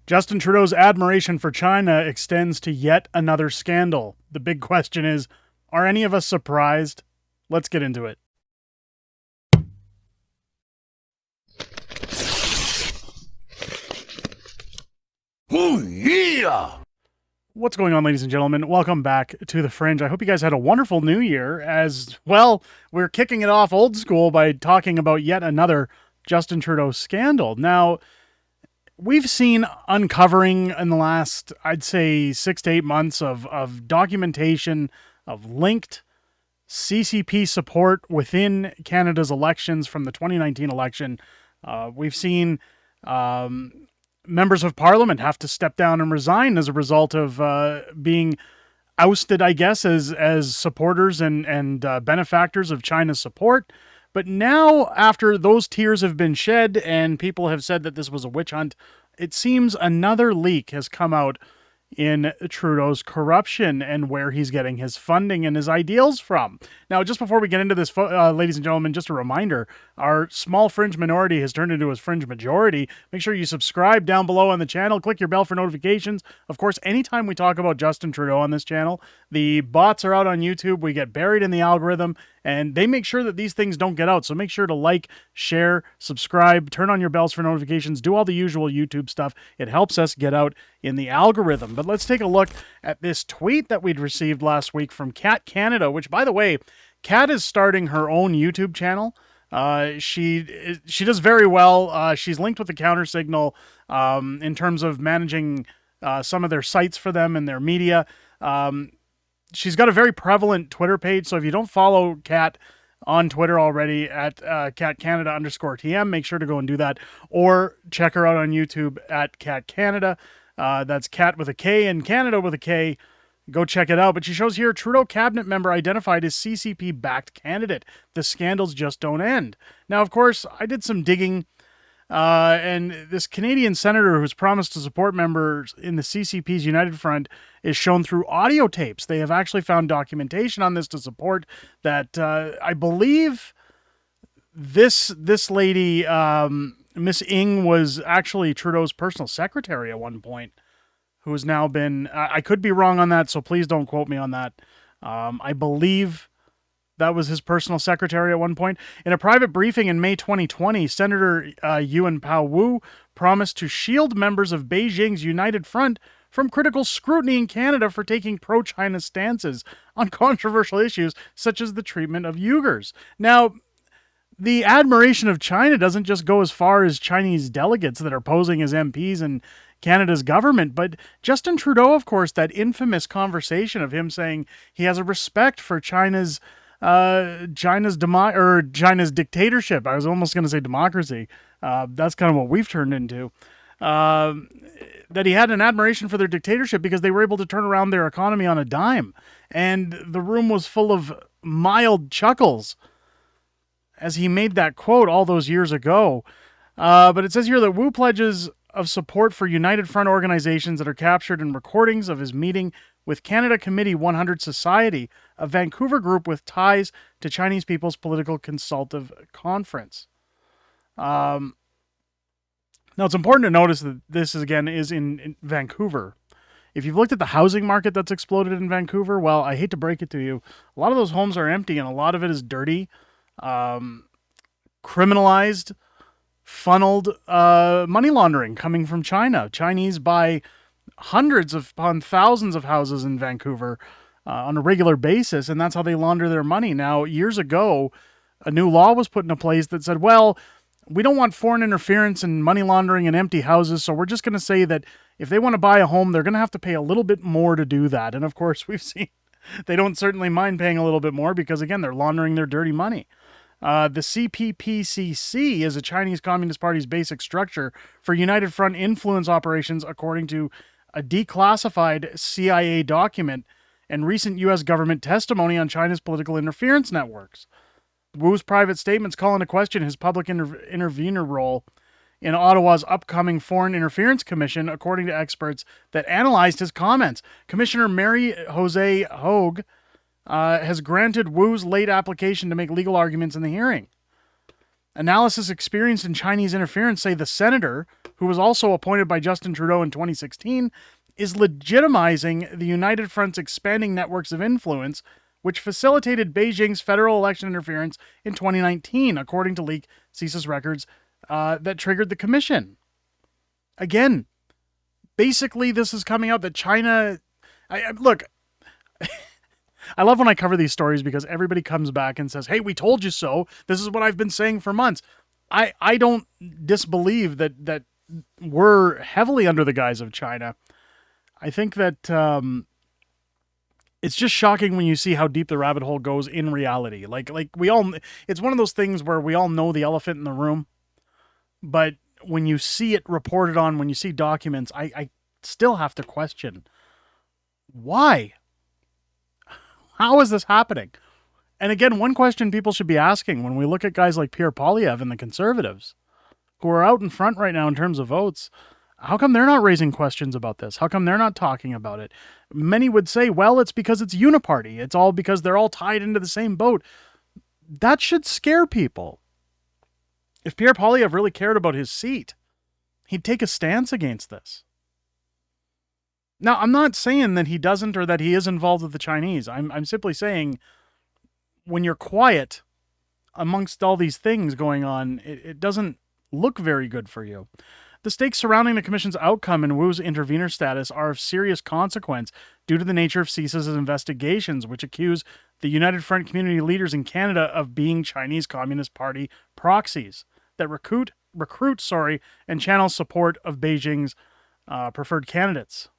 Justin Trudeau's admiration for China extends to yet another scandal. The big question is, are any of us surprised? Let's get into it. Oh, yeah! What's going on, ladies and gentlemen? Welcome back to The Fringe. I hope you guys had a wonderful new year. As well, we're kicking it off old school by talking about yet another Justin Trudeau scandal. Now, we've seen uncovering in the last, I'd say, 6 to 8 months of documentation of linked CCP support within Canada's elections from the 2019 election. We've seen members of parliament have to step down and resign as a result of being ousted, I guess, as supporters and benefactors of China's support. But now, after those tears have been shed and people have said that this was a witch hunt, it seems another leak has come out in Trudeau's corruption and where he's getting his funding and his ideals from. Now, just before we get into this, ladies and gentlemen, just a reminder, our small fringe minority has turned into a fringe majority. Make sure you subscribe down below on the channel. Click your bell for notifications. Of course, anytime we talk about Justin Trudeau on this channel, the bots are out on YouTube. We get buried in the algorithm, and they make sure that these things don't get out. So make sure to like, share, subscribe, turn on your bells for notifications, do all the usual YouTube stuff. It helps us get out in the algorithm. But let's take a look at this tweet that we'd received last week from Cat Canada, which, by the way, Cat is starting her own YouTube channel. She does very well. She's linked with the Counter Signal in terms of managing some of their sites for them and their media. She's got a very prevalent Twitter page, so if you don't follow Cat on Twitter already at Cat Canada _TM, make sure to go and do that, or check her out on YouTube at Cat Canada. That's Cat with a K and Canada with a K. Go check it out. But she shows here, Trudeau cabinet member identified as CCP-backed candidate. The scandals just don't end. Now, of course, I did some digging, and this Canadian senator who's promised to support members in the CCP's United Front is shown through audio tapes. They have actually found documentation on this to support that. I believe this lady, Miss Ing, was actually Trudeau's personal secretary at one point, who has now been, I could be wrong on that, so please don't quote me on that. I believe that was his personal secretary at one point. In a private briefing in May 2020, Senator Yuan Pao Wu promised to shield members of Beijing's United Front from critical scrutiny in Canada for taking pro-China stances on controversial issues such as the treatment of Uyghurs. Now, the admiration of China doesn't just go as far as Chinese delegates that are posing as MPs in Canada's government, but Justin Trudeau, of course, that infamous conversation of him saying he has a respect for China's dictatorship. I was almost going to say democracy. That's kind of what we've turned into. That he had an admiration for their dictatorship because they were able to turn around their economy on a dime. And the room was full of mild chuckles as he made that quote all those years ago. But it says here that Wu pledges of support for United Front organizations that are captured in recordings of his meeting with Canada Committee 100 Society, a Vancouver group with ties to Chinese People's Political Consultative Conference. Now, it's important to notice that this, again, is in Vancouver. If you've looked at the housing market that's exploded in Vancouver, well, I hate to break it to you, a lot of those homes are empty and a lot of it is dirty, criminalized, funneled money laundering coming from China. Chinese buy hundreds upon thousands of houses in Vancouver on a regular basis, and that's how they launder their money. Now, years ago, a new law was put into place that said, well, we don't want foreign interference and money laundering in empty houses, so we're just going to say that if they want to buy a home, they're going to have to pay a little bit more to do that. And of course, we've seen they don't certainly mind paying a little bit more because, again, they're laundering their dirty money. The CPPCC is a Chinese Communist Party's basic structure for United Front influence operations, according to a declassified CIA document and recent U.S. government testimony on China's political interference networks. Wu's private statements call into question his public intervener role in Ottawa's upcoming Foreign Interference Commission, according to experts that analyzed his comments. Commissioner Mary Jose Hogue has granted Wu's late application to make legal arguments in the hearing. Analysis experienced in Chinese interference say the senator, who was also appointed by Justin Trudeau in 2016, is legitimizing the United Front's expanding networks of influence, which facilitated Beijing's federal election interference in 2019, according to leaked CSIS records that triggered the commission. Again, basically, this is coming out that China. Look, I love when I cover these stories because everybody comes back and says, "Hey, we told you so. This is what I've been saying for months." I don't disbelieve that we're heavily under the guise of China. I think that it's just shocking when you see how deep the rabbit hole goes in reality. Like we all, it's one of those things where we all know the elephant in the room, but when you see it reported on, when you see documents, I still have to question why. How is this happening? And again, one question people should be asking when we look at guys like Pierre Poilievre and the Conservatives, who are out in front right now in terms of votes, how come they're not raising questions about this? How come they're not talking about it? Many would say, well, it's because it's uniparty. It's all because they're all tied into the same boat. That should scare people. If Pierre Poilievre really cared about his seat, he'd take a stance against this. Now, I'm not saying that he doesn't or that he is involved with the Chinese. I'm simply saying when you're quiet amongst all these things going on, it doesn't look very good for you. The stakes surrounding the Commission's outcome and Wu's intervener status are of serious consequence due to the nature of CSIS's investigations, which accuse the United Front community leaders in Canada of being Chinese Communist Party proxies that recruit, and channel support of Beijing's preferred candidates.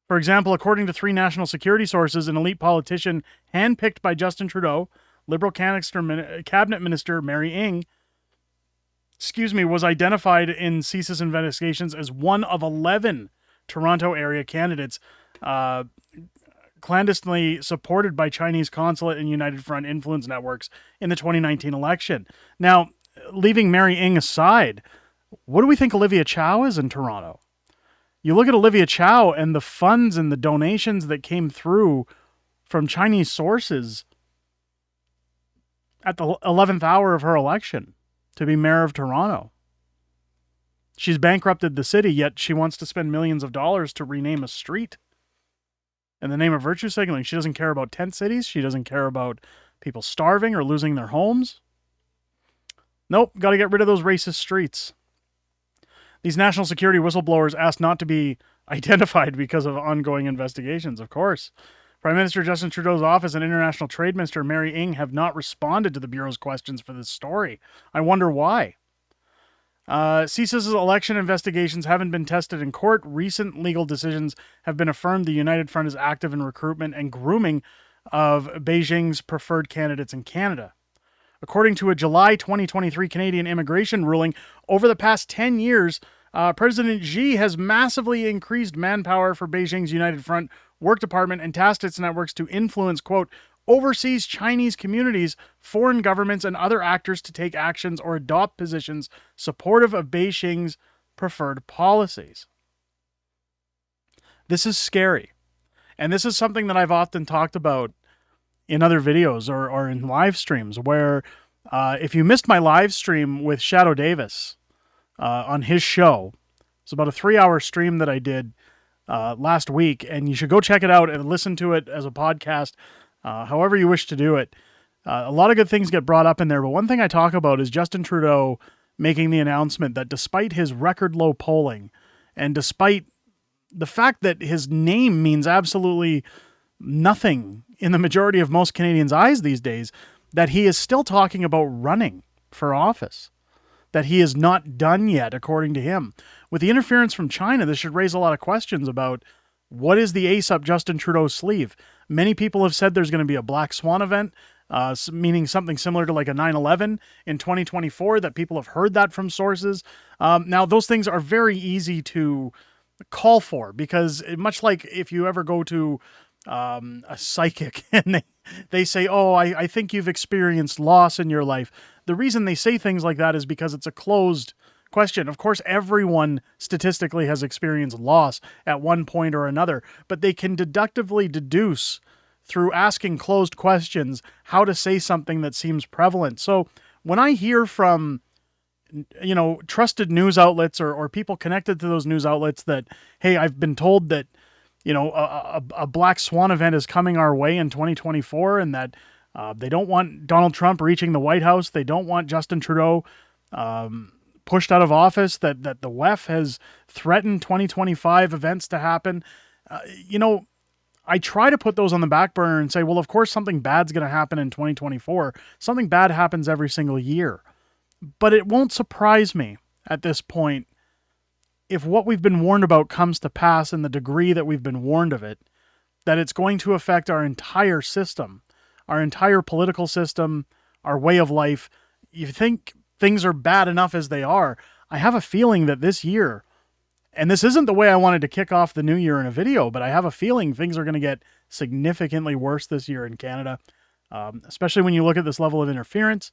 For example, according to three national security sources, an elite politician handpicked by Justin Trudeau, Liberal Cabinet Minister Mary Ng, was identified in CSIS investigations as one of 11 Toronto area candidates clandestinely supported by Chinese consulate and United Front influence networks in the 2019 election. Now, leaving Mary Ng aside, what do we think Olivia Chow is in Toronto? You look at Olivia Chow and the funds and the donations that came through from Chinese sources at the 11th hour of her election to be mayor of Toronto. She's bankrupted the city, yet she wants to spend millions of dollars to rename a street in the name of virtue signaling. She doesn't care about tent cities. She doesn't care about people starving or losing their homes. Nope, got to get rid of those racist streets. These national security whistleblowers asked not to be identified because of ongoing investigations, of course. Prime Minister Justin Trudeau's office and International Trade Minister Mary Ng have not responded to the Bureau's questions for this story. I wonder why. CSIS's election investigations haven't been tested in court. Recent legal decisions have been affirmed the United Front is active in recruitment and grooming of Beijing's preferred candidates in Canada. According to a July 2023 Canadian immigration ruling, over the past 10 years, President Xi has massively increased manpower for Beijing's United Front work department and tasked its networks to influence, quote, overseas Chinese communities, foreign governments, and other actors to take actions or adopt positions supportive of Beijing's preferred policies. This is scary. And this is something that I've often talked about in other videos or in live streams where if you missed my live stream with Shadow Davis on his show, it's about a 3-hour stream that I did last week, and you should go check it out and listen to it as a podcast, however you wish to do it. A lot of good things get brought up in there, but one thing I talk about is Justin Trudeau making the announcement that despite his record low polling and despite the fact that his name means absolutely nothing in the majority of most Canadians' eyes these days, that he is still talking about running for office, that he is not done yet, according to him. With the interference from China, this should raise a lot of questions about what is the ace up Justin Trudeau's sleeve. Many people have said there's going to be a black swan event, meaning something similar to like a 9/11 in 2024, that people have heard that from sources. Now, those things are very easy to call for because much like if you ever go to a psychic and they say, oh, I think you've experienced loss in your life. The reason they say things like that is because it's a closed question. Of course, everyone statistically has experienced loss at one point or another, but they can deductively deduce through asking closed questions how to say something that seems prevalent. So when I hear from, trusted news outlets, or people connected to those news outlets that, hey, I've been told that, a black swan event is coming our way in 2024, and that they don't want Donald Trump reaching the White House. They don't want Justin Trudeau pushed out of office, that the WEF has threatened 2025 events to happen. You know, I try to put those on the back burner and say, well, of course, something bad's going to happen in 2024. Something bad happens every single year. But it won't surprise me at this point if what we've been warned about comes to pass in the degree that we've been warned of it, that it's going to affect our entire system, our entire political system, our way of life. You think things are bad enough as they are. I have a feeling that this year, and this isn't the way I wanted to kick off the new year in a video, but I have a feeling things are going to get significantly worse this year in Canada, especially when you look at this level of interference.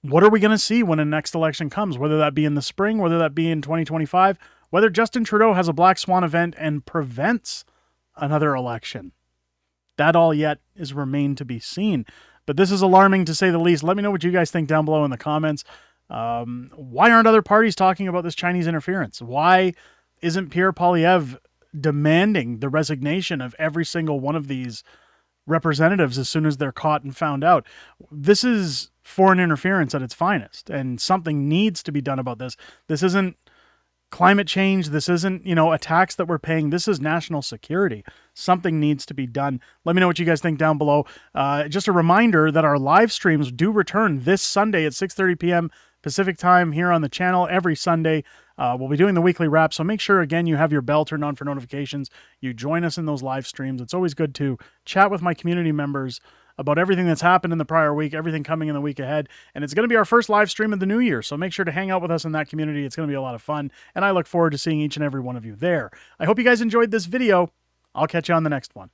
What are we going to see when the next election comes, whether that be in the spring, whether that be in 2025, whether Justin Trudeau has a black swan event and prevents another election? That all yet is remain to be seen. But this is alarming to say the least. Let me know what you guys think down below in the comments. Why aren't other parties talking about this Chinese interference? Why isn't Pierre Poilievre demanding the resignation of every single one of these representatives as soon as they're caught and found out? This is foreign interference at its finest, and something needs to be done about this. This isn't climate change. This isn't, a tax that we're paying. This is national security. Something needs to be done. Let me know what you guys think down below. Just a reminder that our live streams do return this Sunday at 6:30 p.m. Pacific time here on the channel every Sunday. We'll be doing the weekly wrap, so make sure, again, you have your bell turned on for notifications. You join us in those live streams. It's always good to chat with my community members about everything that's happened in the prior week, everything coming in the week ahead. And it's going to be our first live stream of the new year, so make sure to hang out with us in that community. It's going to be a lot of fun, and I look forward to seeing each and every one of you there. I hope you guys enjoyed this video. I'll catch you on the next one.